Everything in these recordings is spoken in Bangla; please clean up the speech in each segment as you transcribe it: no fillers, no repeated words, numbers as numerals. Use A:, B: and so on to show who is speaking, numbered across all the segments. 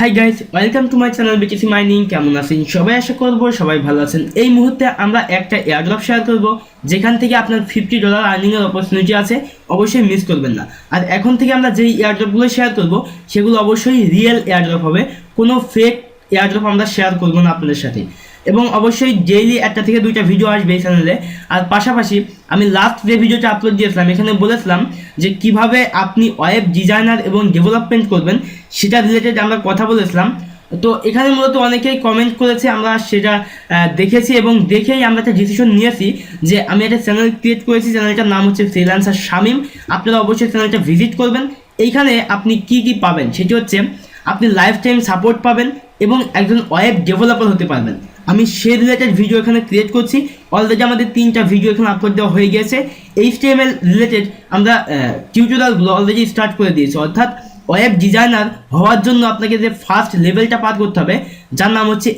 A: Hi guys, welcome to my channel BTC mining. কেমন আছেন সবাই? আশা করবো সবাই ভালো আছেন। এই মুহূর্তে আমরা একটা এয়ারড্রপ শেয়ার করব, যেখান থেকে আপনার $50 আর্নিংয়ের অপরচুনিটি আছে। অবশ্যই মিস করবেন না। আর এখন থেকে আমরা যেই এয়ারড্রপগুলো শেয়ার করব সেগুলো অবশ্যই রিয়েল এয়ারড্রপ হবে, কোনো ফেক এয়ারড্রপ আমরা শেয়ার করবো না আপনাদের সাথে। এবং অবশ্যই ডেইলি একটা থেকে দুইটা ভিডিও আসবে এই চ্যানেলে। আর পাশাপাশি আমি লাস্ট যে ভিডিওটা আপলোড দিয়েছিলাম, এখানে বলেছিলাম যে কিভাবে আপনি ওয়েব ডিজাইনার এবং ডেভেলপমেন্ট করবেন, সেটা রিলেটেড আমরা কথা বলেছিলাম। তো এখানে মূলত অনেকেই কমেন্ট করেছে, আমরা সেটা দেখেছি এবং দেখেই আমরা একটা ডিসিশন নিয়েছি যে আমি একটা চ্যানেল ক্রিয়েট করেছি। চ্যানেলটার নাম হচ্ছে ফ্রিল্যান্সার শামীম। আপনারা অবশ্যই চ্যানেলটা ভিজিট করবেন। এইখানে আপনি কি কি পাবেন সেটি হচ্ছে আপনি লাইফ টাইম সাপোর্ট পাবেন এবং একজন ওয়েব ডেভেলপার হতে পারবেন। আমি সে রিলেটেড ভিডিও এখানে ক্রিয়েট করছি। অলরেডি আমাদের 3টা ভিডিও এখানে আপলোড দেওয়া হয়ে গেছে। HTML রিলেটেড আমরা টিউটোরিয়ালগুলো অলরেডি স্টার্ট করে দিয়েছি। অর্থাৎ ওয়েব ডিজাইনার হওয়ার জন্য আপনাকে যে ফার্স্ট লেভেলটা পার করতে হবে, যার নাম হচ্ছে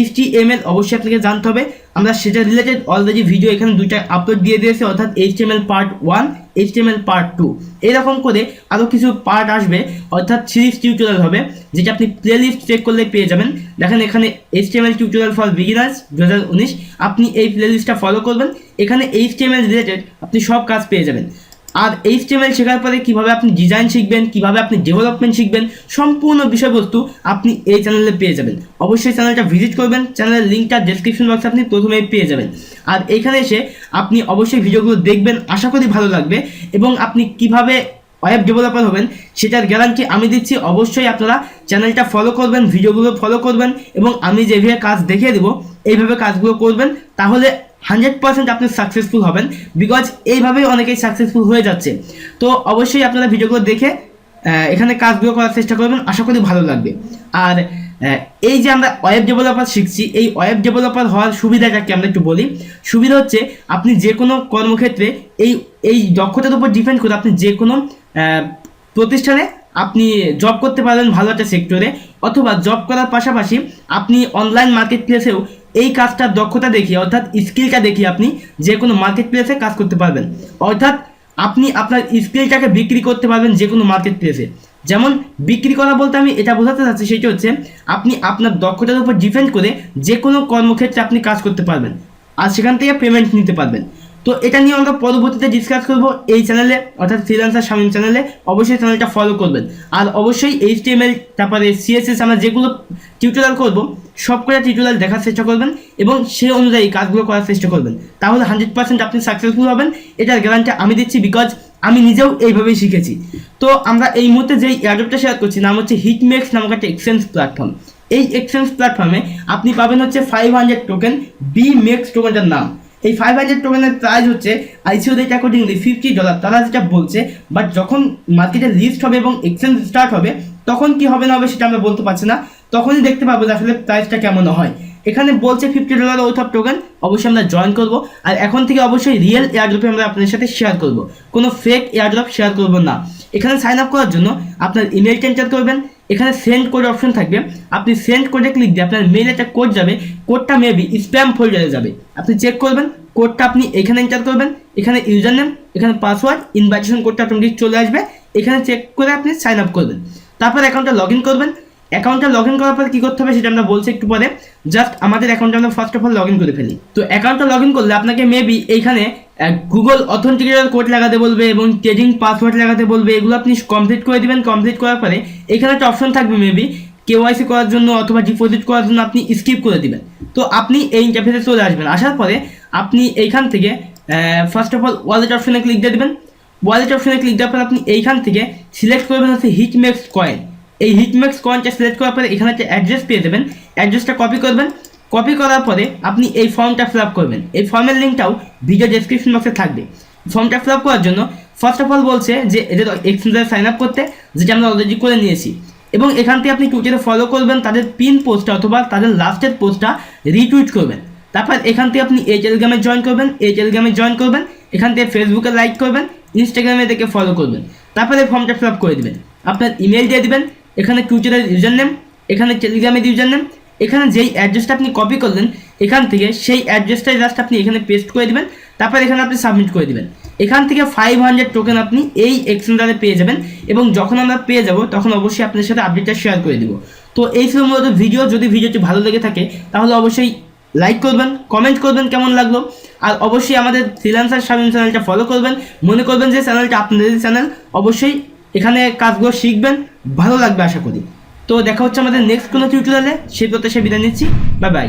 A: HTML অবশ্যই আপনাকে জানতে হবে। আমরা সেটা রিলেটেড অলরেডি ভিডিও এখানে 2টা আপলোড দিয়ে দিয়েছি, অর্থাৎ HTML পার্ট 1, HTML পার্ট 2, এরকম করে আরও কিছু পার্ট আসবে, অর্থাৎ সিরিজ টিউটোরিয়াল হবে, যেটা আপনি প্লেলিস্ট চেক করলে পেয়ে যাবেন। দেখেন এখানে HTML টিউটোরিয়াল ফর বিগিনার্স 2019, আপনি এই প্লেলিস্টটা ফলো করবেন। এখানে HTML রিলেটেড আপনি সব কাজ পেয়ে যাবেন। আর HTML শেখার পরে কীভাবে আপনি ডিজাইন শিখবেন, কীভাবে আপনি ডেভেলপমেন্ট শিখবেন, সম্পূর্ণ বিষয়বস্তু আপনি এই চ্যানেলে পেয়ে যাবেন। অবশ্যই চ্যানেলটা ভিজিট করবেন। চ্যানেলের লিঙ্কটা ডেসক্রিপশন বক্সে আপনি প্রথমেই পেয়ে যাবেন। আর এখানে এসে আপনি অবশ্যই ভিডিওগুলো দেখবেন, আশা করি ভালো লাগবে। এবং আপনি কিভাবে ওয়েব ডেভেলপার হবেন সেটার গ্যারান্টি আমি দিচ্ছি। অবশ্যই আপনারা চ্যানেলটা ফলো করবেন, ভিডিওগুলো ফলো করবেন এবং আমি যেভাবে কাজ দেখিয়ে দেবো এইভাবে কাজগুলো করবেন, তাহলে 100% আপনি সাকসেসফুল হবেন। বিকজ এইভাবেই অনেকেই সাকসেসফুল হয়ে যাচ্ছে। তো অবশ্যই আপনারা ভিডিওগুলো দেখে এখানে কাজগুলো করার চেষ্টা করবেন, আশা করি ভালো লাগবে। আর এই যে আমরা ওয়েব ডেভেলপার শিখছি, এই ওয়েব ডেভেলপার হওয়ার সুবিধাটাকে আমরা একটু বলি। সুবিধা হচ্ছে আপনি যে কোনো কর্মক্ষেত্রে এই দক্ষতার উপর ডিপেন্ড করে আপনি যে কোনো প্রতিষ্ঠানে আপনি জব করতে পারবেন ভালো একটা সেক্টরে, অথবা জব করার পাশাপাশি আপনি অনলাইন মার্কেট প্লেসেও এই কাজটার দক্ষতা দেখিয়ে, অর্থাৎ স্কিলটা দেখিয়ে আপনি যে কোনো মার্কেট প্লেসে কাজ করতে পারবেন। অর্থাৎ আপনি আপনার স্কিলটাকে বিক্রি করতে পারবেন যে কোনো মার্কেট প্লেসে। যেমন বিক্রি করা বলতে আমি এটা বোঝাতে চাচ্ছি, সেটা হচ্ছে আপনি আপনার দক্ষতার উপর ডিপেন্ড করে যে কোনো কর্মক্ষেত্রে আপনি কাজ করতে পারবেন আর সেখান থেকে পেমেন্ট নিতে পারবেন। তো এটা নিয়ে আমরা পরবর্তীতে ডিসকাস করবো এই চ্যানেলে, অর্থাৎ ফ্রিল্যান্সার শামীম চ্যানেলে। অবশ্যই চ্যানেলটা ফলো করবেন। আর অবশ্যই HTML তারপরে CSS আমরা যেগুলো টিউটোরিয়াল করবো সবকটা টিউটোরিয়াল দেখার চেষ্টা করবেন এবং সেই অনুযায়ী কাজগুলো করার চেষ্টা করবেন, তাহলে 100% আপনি সাকসেসফুল হবেন। এটার গ্যারান্টি আমি দিচ্ছি, বিকজ আমি নিজেও এইভাবেই শিখেছি। তো আমরা এই মুহূর্তে যেই এয়ারড্রপটা শেয়ার করছি নাম হচ্ছে হিটমেক্স নামক একটা এক্সচেঞ্জ প্ল্যাটফর্ম। এই এক্সচেঞ্জ প্ল্যাটফর্মে আপনি পাবেন হচ্ছে 500 টোকেন, BMEX টোকেনটার নাম। এই 500 টোকেনের প্রাইস হচ্ছে ICO রেট অ্যাকর্ডিংলি $50, তারা যেটা বলছে। বাট যখন মার্কেটে লিস্ট হবে এবং এক্সচেঞ্জ স্টার্ট হবে তখন কি হবে না হবে সেটা আমরা বলতে পারছি না, তখনই দেখতে পাবো যে আসলে প্রাইসটা কেমন হয়। এখানে বলছে $50 ওয়ার্থ অফ টোকেন, অবশ্যই আমরা জয়েন করব। আর এখন থেকে অবশ্যই রিয়েল এয়ারড্রপে আমরা আপনাদের সাথে শেয়ার করব, কোনো ফেক এয়ারড্রপ শেয়ার করব না। এখানে সাইন আপ করার জন্য আপনার ইমেলটা এন্টার করবেন। এখানে সেন্ড কোড অপশন থাকবে, আপনি সেন্ড কোডে ক্লিক দিয়ে আপনার মেইলে একটা কোড যাবে, কোডটা মেবি স্প্যাম ফোল্ডারে যাবে, আপনি চেক করবেন। কোডটা আপনি এখানে এন্টার করবেন, এখানে ইউজার নেম, এখানে পাসওয়ার্ড, ইনভাইটেশন কোডটা অটোমেটিক চলে আসবে। এখানে চেক করে আপনি সাইন আপ করবেন, তারপর অ্যাকাউন্টটা লগ ইন করবেন। অ্যাকাউন্টটা লগ ইন করার পর কী করতে হবে সেটা আমরা বলছি একটু পরে। জাস্ট আমাদের অ্যাকাউন্টটা আমরা first of all log in করে ফেলি। তো অ্যাকাউন্টটা লগ ইন করলে আপনাকে মেবি এইখানে গুগল অথেন্টিকেটর কোড লাগাতে বলবে এবং ট্রেডিং পাসওয়ার্ড লাগাতে বলবে। এগুলো আপনি কমপ্লিট করে দেবেন। কমপ্লিট করার পরে এখানে একটা অপশন থাকবে মেবি KYC করার জন্য অথবা ডিপোজিট করার জন্য, আপনি স্কিপ করে দিবেন। তো আপনি এই ইন্টারফেসে চলে আসবেন। আসার পরে আপনি এইখান থেকে ফার্স্ট অফ অল ওয়ালেট অপশনে ক্লিক দিয়ে দেবেন। ওয়ালেট অপশনে ক্লিক দেওয়ার পর আপনি এইখান থেকে সিলেক্ট করবেন হচ্ছে হিটমেক্স কয়েন। এই হিটমেক্স কয়েনটা সিলেক্ট করার পরে এখানে একটা অ্যাড্রেস পেয়ে দেবেন, অ্যাড্রেসটা কপি করবেন। কপি করার পরে আপনি এই ফর্মটা ফিল আপ করবেন। এই ফর্মের লিঙ্কটাও ভিডিও ডেসক্রিপশন বক্সে থাকবে। ফর্মটা ফিল আপ করার জন্য ফার্স্ট অফ অল বলছে যে এদের এক্সচেঞ্জে সাইন আপ করতে, যেটা আমরা অলরেডি করে নিয়েছি। এবং এখান থেকে আপনি টুইটারে ফলো করবেন, তাদের পিন পোস্টটা অথবা তাদের লাস্টের পোস্টটা রিটুইট করবেন। তারপর এখান থেকে আপনি এই টেলিগ্রামে জয়েন করবেন, এখান থেকে ফেসবুকে লাইক করবেন, ইনস্টাগ্রামে দেখে ফলো করবেন। তারপরে ফর্মটা ফিল আপ করে দেবেন, আপনার ইমেল দিয়ে দেবেন, এখানে টুইটারের ইউজার নেম, এখানে টেলিগ্রামের ইউজার নেম, এখানে যেই অ্যাড্রেসটা আপনি কপি করলেন এখান থেকে সেই অ্যাড্রেসটাই জাস্ট আপনি এখানে পেস্ট করে দেবেন। তারপর এখানে আপনি সাবমিট করে দেবেন। এখান থেকে 500 টোকেন আপনি এই এক্সচেঞ্জারে পেয়ে যাবেন, এবং যখন আমরা পেয়ে যাব তখন অবশ্যই আপনাদের সাথে আপডেটটা শেয়ার করে দিব। তো এই ছিল মূলত ভিডিও। যদি ভিডিওটি ভালো লেগে থাকে তাহলে অবশ্যই লাইক করবেন, কমেন্ট করবেন কেমন লাগলো, আর অবশ্যই আমাদের ফ্রিল্যান্সার শামীম চ্যানেলটা ফলো করবেন। মনে করবেন যে চ্যানেলটা আপনাদের চ্যানেল, অবশ্যই এখানে কাজগুলো শিখবেন, ভালো লাগবে আশা করি। তো দেখা হচ্ছে আমাদের নেক্সট কোনো টিউটোরিয়ালে, সেই প্রত্যাশায় বিদায় নিচ্ছি। Bye bye.